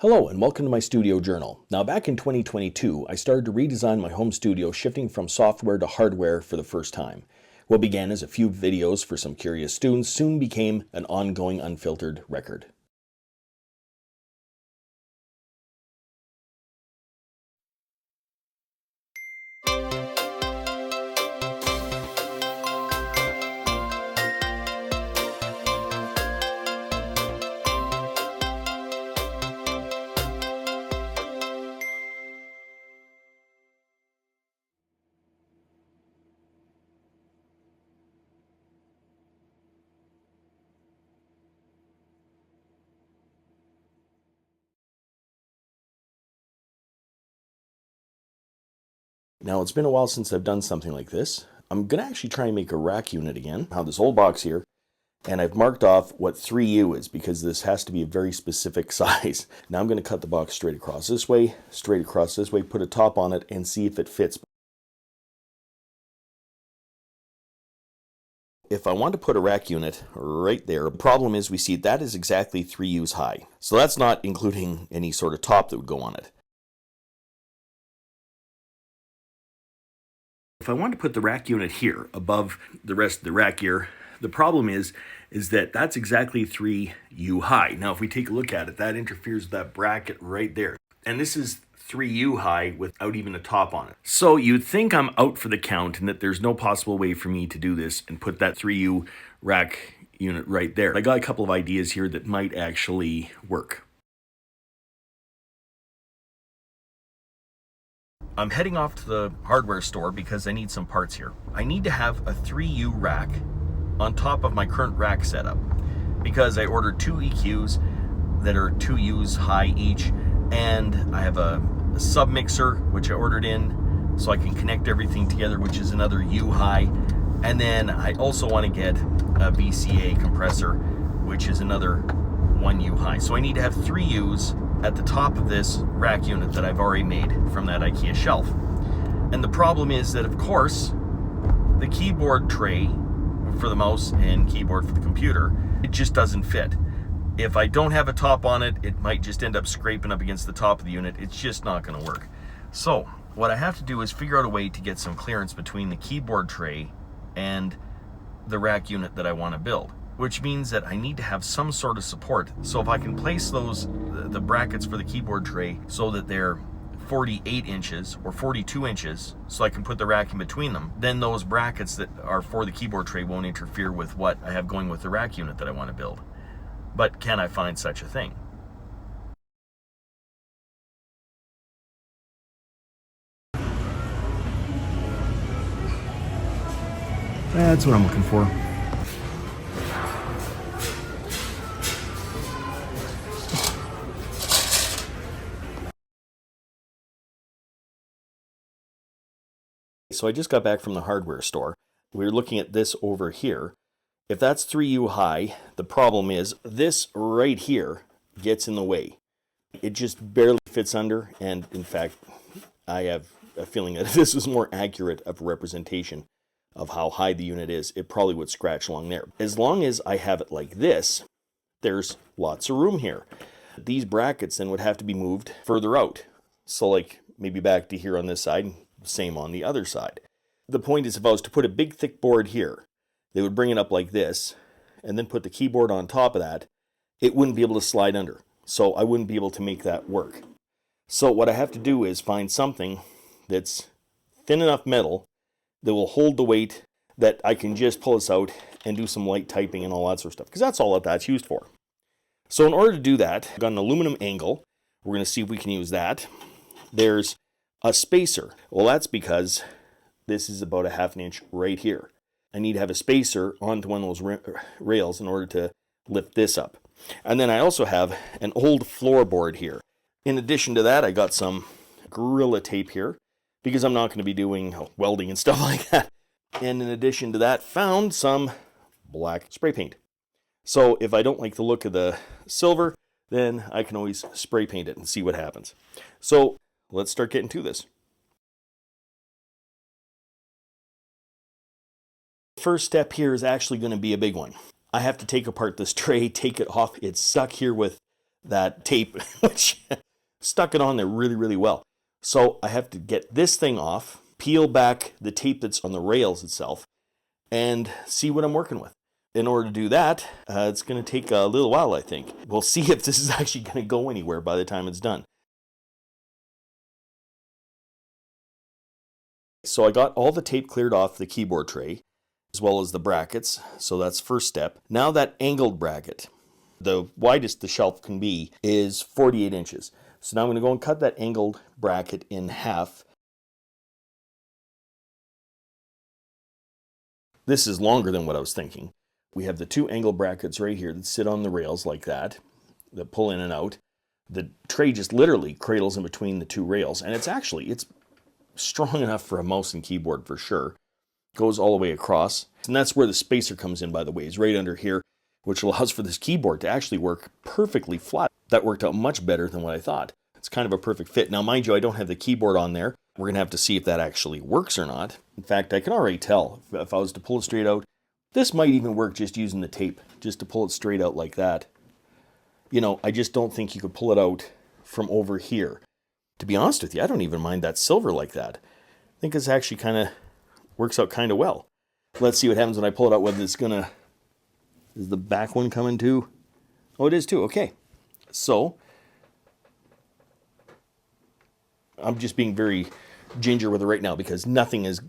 Hello and welcome to my studio journal. Now back in 2022, I started to redesign my home studio, shifting from software to hardware for the first time. What began as a few videos for some curious students soon became an ongoing unfiltered record. Now it's been a while since I've done something like this. I'm going to actually try and make a rack unit again. I have this old box here, and I've marked off what 3U is because this has to be a very specific size. Now I'm going to cut the box straight across this way, put a top on it, and see if it fits. If I want to put a rack unit right there, the problem is we see that is exactly 3U's high. So that's not including any sort of top that would go on it. If I want to put the rack unit here above the rest of the rack gear, the problem is that that's exactly 3U high. Now if we take a look at it, that interferes with that bracket right there. And this is 3U high without even a top on it. So you'd think I'm out for the count and that there's no possible way for me to do this and put that 3U rack unit right there. I got a couple of ideas here that might actually work. I'm heading off to the hardware store because I need some parts here. I need to have a 3U rack on top of my current rack setup because I ordered two EQs that are 2U's high each, and I have a sub mixer which I ordered in so I can connect everything together, which is another U high, and then I also want to get a VCA compressor which is another 1U high. So I need to have 3U's at the top of this rack unit that I've already made from that IKEA shelf. And the problem is that, of course, the keyboard tray for the mouse and keyboard for the computer, it just doesn't fit. If I don't have a top on it, it might just end up scraping up against the top of the unit. It's just not going to work. So what I have to do is figure out a way to get some clearance between the keyboard tray and the rack unit that I want to build, which means that I need to have some sort of support. So if I can place the brackets for the keyboard tray so that they're 48 inches or 42 inches, so I can put the rack in between them, then those brackets that are for the keyboard tray won't interfere with what I have going with the rack unit that I want to build. But can I find such a thing? That's what I'm looking for. So I just got back from the hardware store. We were looking at this over here. If that's 3U high, the problem is this right here gets in the way. It just barely fits under, and in fact, I have a feeling that if this was more accurate of a representation of how high the unit is, it probably would scratch along there. As long as I have it like this, there's lots of room here. These brackets then would have to be moved further out. So like maybe back to here on this side, same on the other side. The point is, if I was to put a big thick board here, they would bring it up like this and then put the keyboard on top of that, it wouldn't be able to slide under. So I wouldn't be able to make that work. So what I have to do is find something that's thin enough metal that will hold the weight, that I can just pull this out and do some light typing and all that sort of stuff, because that's all that that's used for. So in order to do that, I've got an aluminum angle. We're going to see if we can use that. There's a spacer. Well, that's because this is about a ½ inch right here. I need to have a spacer onto one of those rails in order to lift this up. And then I also have an old floorboard here. In addition to that, I got some Gorilla tape here because I'm not going to be doing welding and stuff like that. And in addition to that, found some black spray paint. So if I don't like the look of the silver, then I can always spray paint it and see what happens. So let's start getting to this. First step here is actually going to be a big one. I have to take apart this tray, take it off. It's stuck here with that tape, which stuck it on there really, really well. So I have to get this thing off, peel back the tape that's on the rails itself, and see what I'm working with. In order to do that, it's going to take a little while, I think. We'll see if this is actually going to go anywhere by the time it's done. So I got all the tape cleared off the keyboard tray, as well as the brackets. So that's first step. Now that angled bracket, the widest the shelf can be, is 48 inches. So now I'm going to go and cut that angled bracket in half. This is longer than what I was thinking. We have the two angle brackets right here that sit on the rails like that pull in and out. The tray just literally cradles in between the two rails, and it's strong enough for a mouse and keyboard for sure. Goes all the way across, and that's where the spacer comes in, by the way, is right under here, which allows for this keyboard to actually work perfectly flat. That worked out much better than what I thought. It's kind of a perfect fit. Now, mind you, I don't have the keyboard on there. We're going to have to see if that actually works or not. In fact, I can already tell if I was to pull it straight out. This might even work just using the tape, just to pull it straight out like that. You know, I just don't think you could pull it out from over here. To be honest with you, I don't even mind that silver like that. I think this actually kind of works out kind of well. Let's see what happens when I pull it out, whether it's going to... Is the back one coming too? Oh, it is too. Okay. So, I'm just being very ginger with it right now because nothing is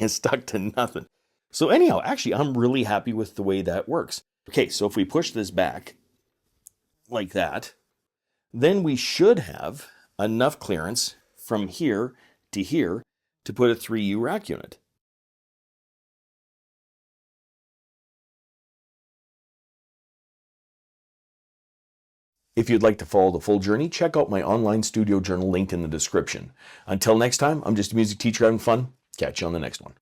stuck to nothing. So anyhow, actually, I'm really happy with the way that works. Okay, so if we push this back like that, then we should have enough clearance from here to here to put a 3U rack unit. If you'd like to follow the full journey, check out my online studio journal linked in the description. Until next time, I'm just a music teacher having fun. Catch you on the next one.